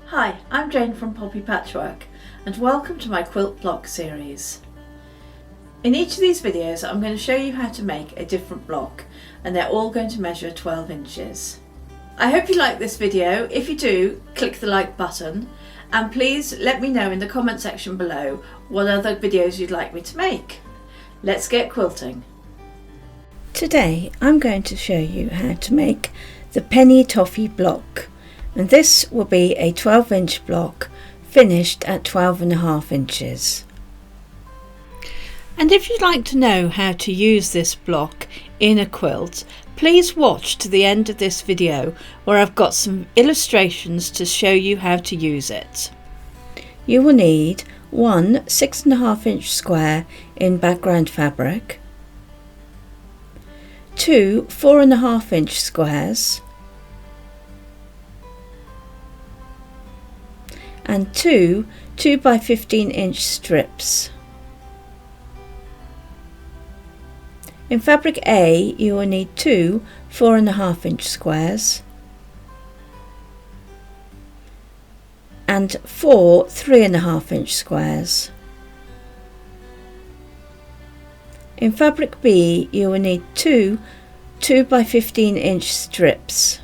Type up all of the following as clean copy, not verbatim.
Hi, I'm Jayne from Poppy Patchwork and welcome to my quilt block series. In each of these videos I'm going to show you how to make a different block and they're all going to measure 12 inches. I hope you like this video. If you do, click the like button and please let me know in the comment section below what other videos you'd like me to make. Let's get quilting. Today I'm going to show you how to make the penny toffee block, and this will be a 12-inch block finished at 12.5 inches. And if you'd like to know how to use this block in a quilt, please watch to the end of this video where I've got some illustrations to show you how to use it. You will need one 6.5-inch square in background fabric, two 4.5-inch squares, and two 2x15-inch strips. In fabric A you will need two 4.5-inch squares and four 3.5-inch squares. In fabric B you will need two 2x15-inch strips.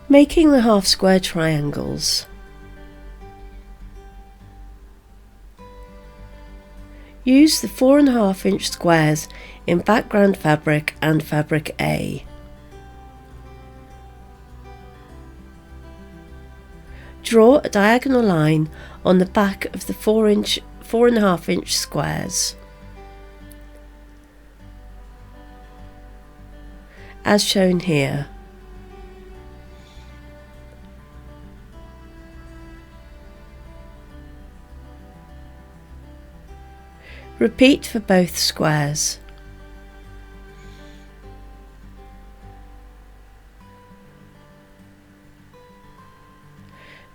Making the half square triangles. Use the 4.5-inch squares in background fabric and fabric A. Draw a diagonal line on the back of the 4.5-inch squares, as shown here. Repeat for both squares.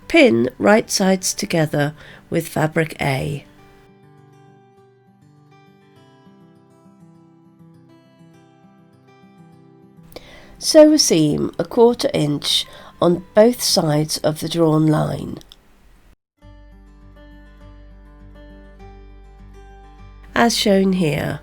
Pin right sides together with fabric A. Sew a seam 1/4 inch on both sides of the drawn line. As shown here.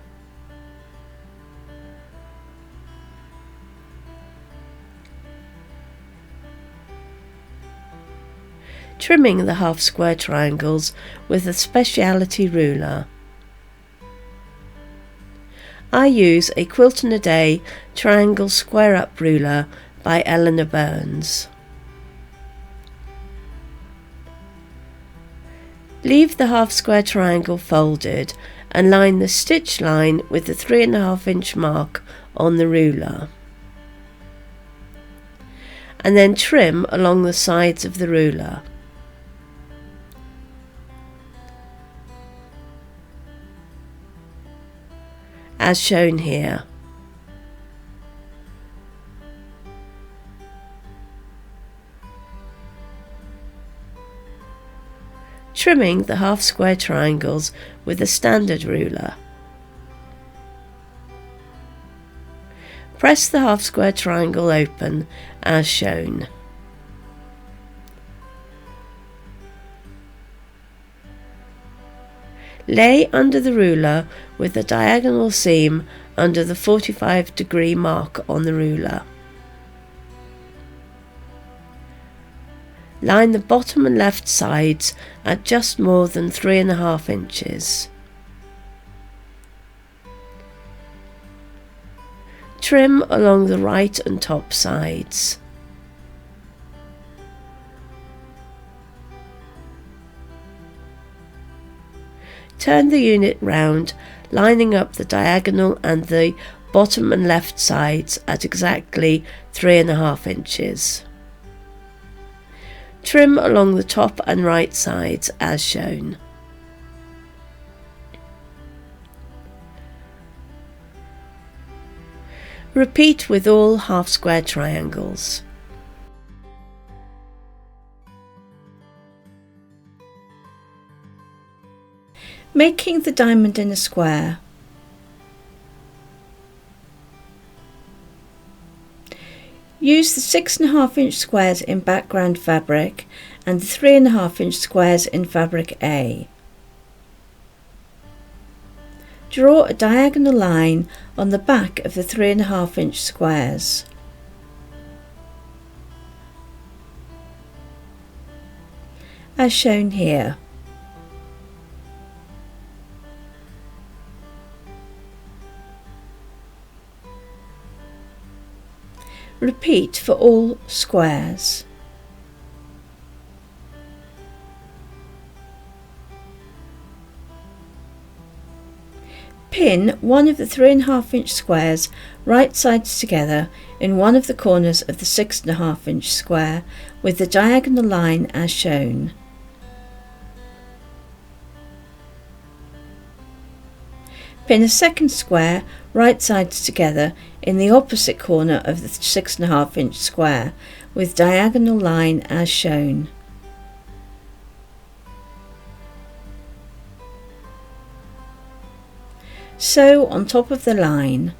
Trimming the half square triangles with a speciality ruler. I use a Quilt in a Day triangle square up ruler by Eleanor Burns. Leave the half square triangle folded and line the stitch line with the 3.5-inch mark on the ruler, and then trim along the sides of the ruler. As shown here. Trimming the half square triangles with a standard ruler. Press the half square triangle open as shown. Lay under the ruler with a diagonal seam under the 45-degree mark on the ruler. Line the bottom and left sides at just more than 3.5 inches. Trim along the right and top sides. Turn the unit round, lining up the diagonal and the bottom and left sides at exactly 3.5 inches. Trim along the top and right sides as shown. Repeat with all half square triangles. Making the diamond in a square. Use the 6.5" squares in background fabric and the 3.5" squares in fabric A. Draw a diagonal line on the back of the 3.5" squares. As shown here. Repeat for all squares. Pin one of the 3.5" squares right sides together in one of the corners of the 6.5" square with the diagonal line as shown. Pin a second square right sides together in the opposite corner of the 6.5" square with diagonal line as shown. Sew on top of the line.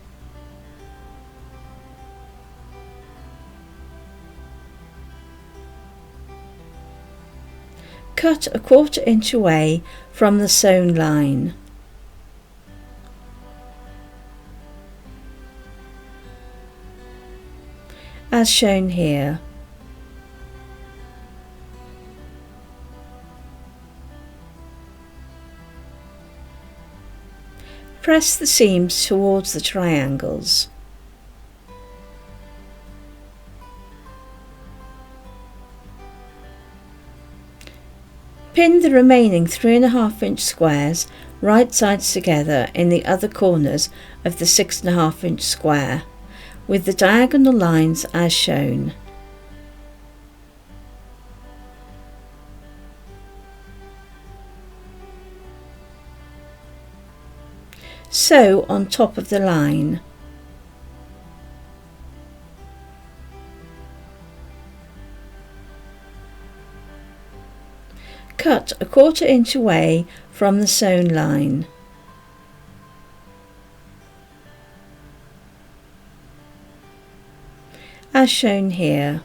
Cut a 1/4 inch away from the sewn line. As shown here. Press the seams towards the triangles. Pin the remaining 3.5" squares right sides together in the other corners of the 6.5" square with the diagonal lines as shown. Sew on top of the line. Cut a 1/4 inch away from the sewn line. As shown here.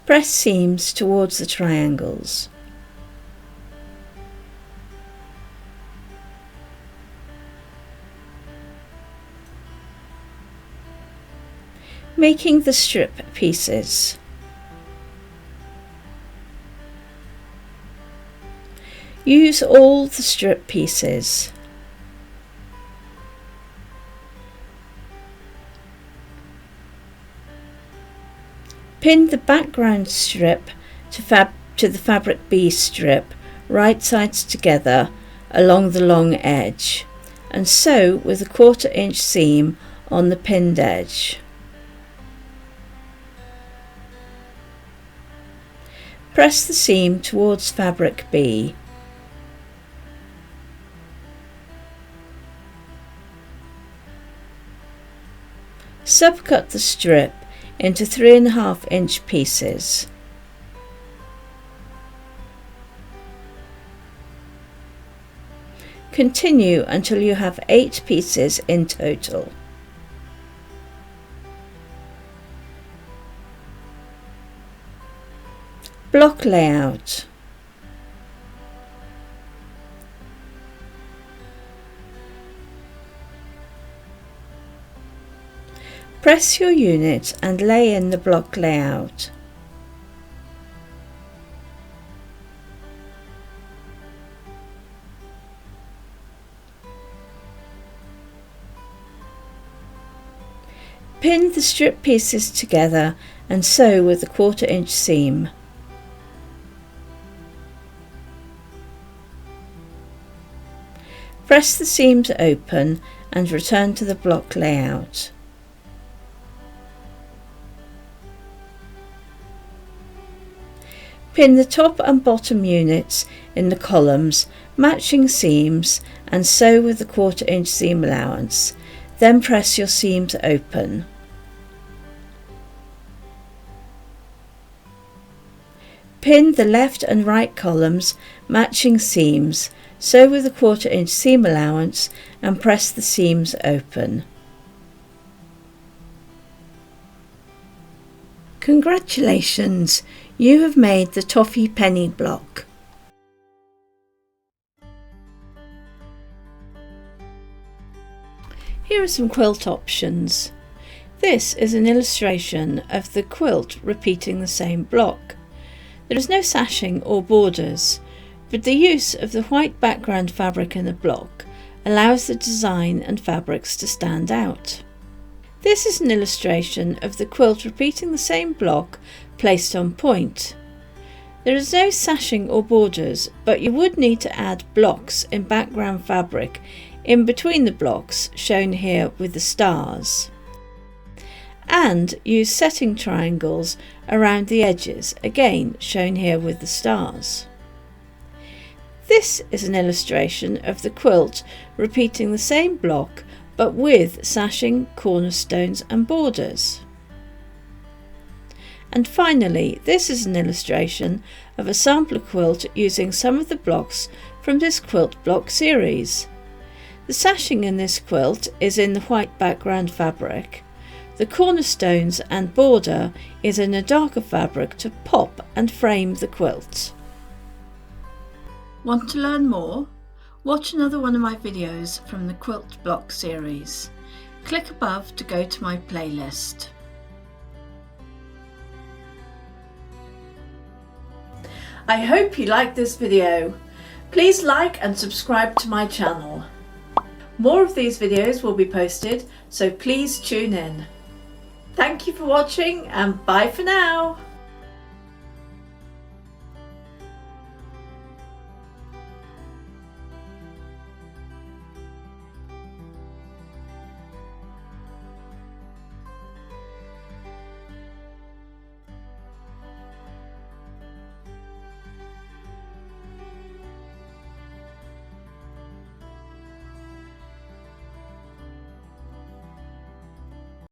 Press seams towards the triangles. Making the strip pieces. Use all the strip pieces. Pin the background strip to the fabric B strip right sides together along the long edge and sew with a 1/4 inch seam on the pinned edge. Press the seam towards fabric B. Subcut the strip into 3.5 inch pieces. Continue until you have 8 pieces in total. Block layout. Press your unit and lay in the block layout. Pin the strip pieces together and sew with a 1/4 inch seam. Press the seams open and return to the block layout. Pin the top and bottom units in the columns, matching seams, and sew with the 1/4 inch seam allowance. Then press your seams open. Pin the left and right columns, matching seams, sew with a 1/4 inch seam allowance and press the seams open. Congratulations! You have made the Toffee penny block. Here are some quilt options. This is an illustration of the quilt repeating the same block. There is no sashing or borders, but the use of the white background fabric in the block allows the design and fabrics to stand out. This is an illustration of the quilt repeating the same block placed on point. There is no sashing or borders, but you would need to add blocks in background fabric in between the blocks shown here with the stars, and use setting triangles around the edges, again shown here with the stars. This is an illustration of the quilt repeating the same block but with sashing, cornerstones and borders. And finally, this is an illustration of a sampler quilt using some of the blocks from this quilt block series. The sashing in this quilt is in the white background fabric. The cornerstones and border is in a darker fabric to pop and frame the quilt. Want to learn more? Watch another one of my videos from the quilt block series. Click above to go to my playlist. I hope you liked this video. Please like and subscribe to my channel. More of these videos will be posted, so please tune in. Thank you for watching and bye for now.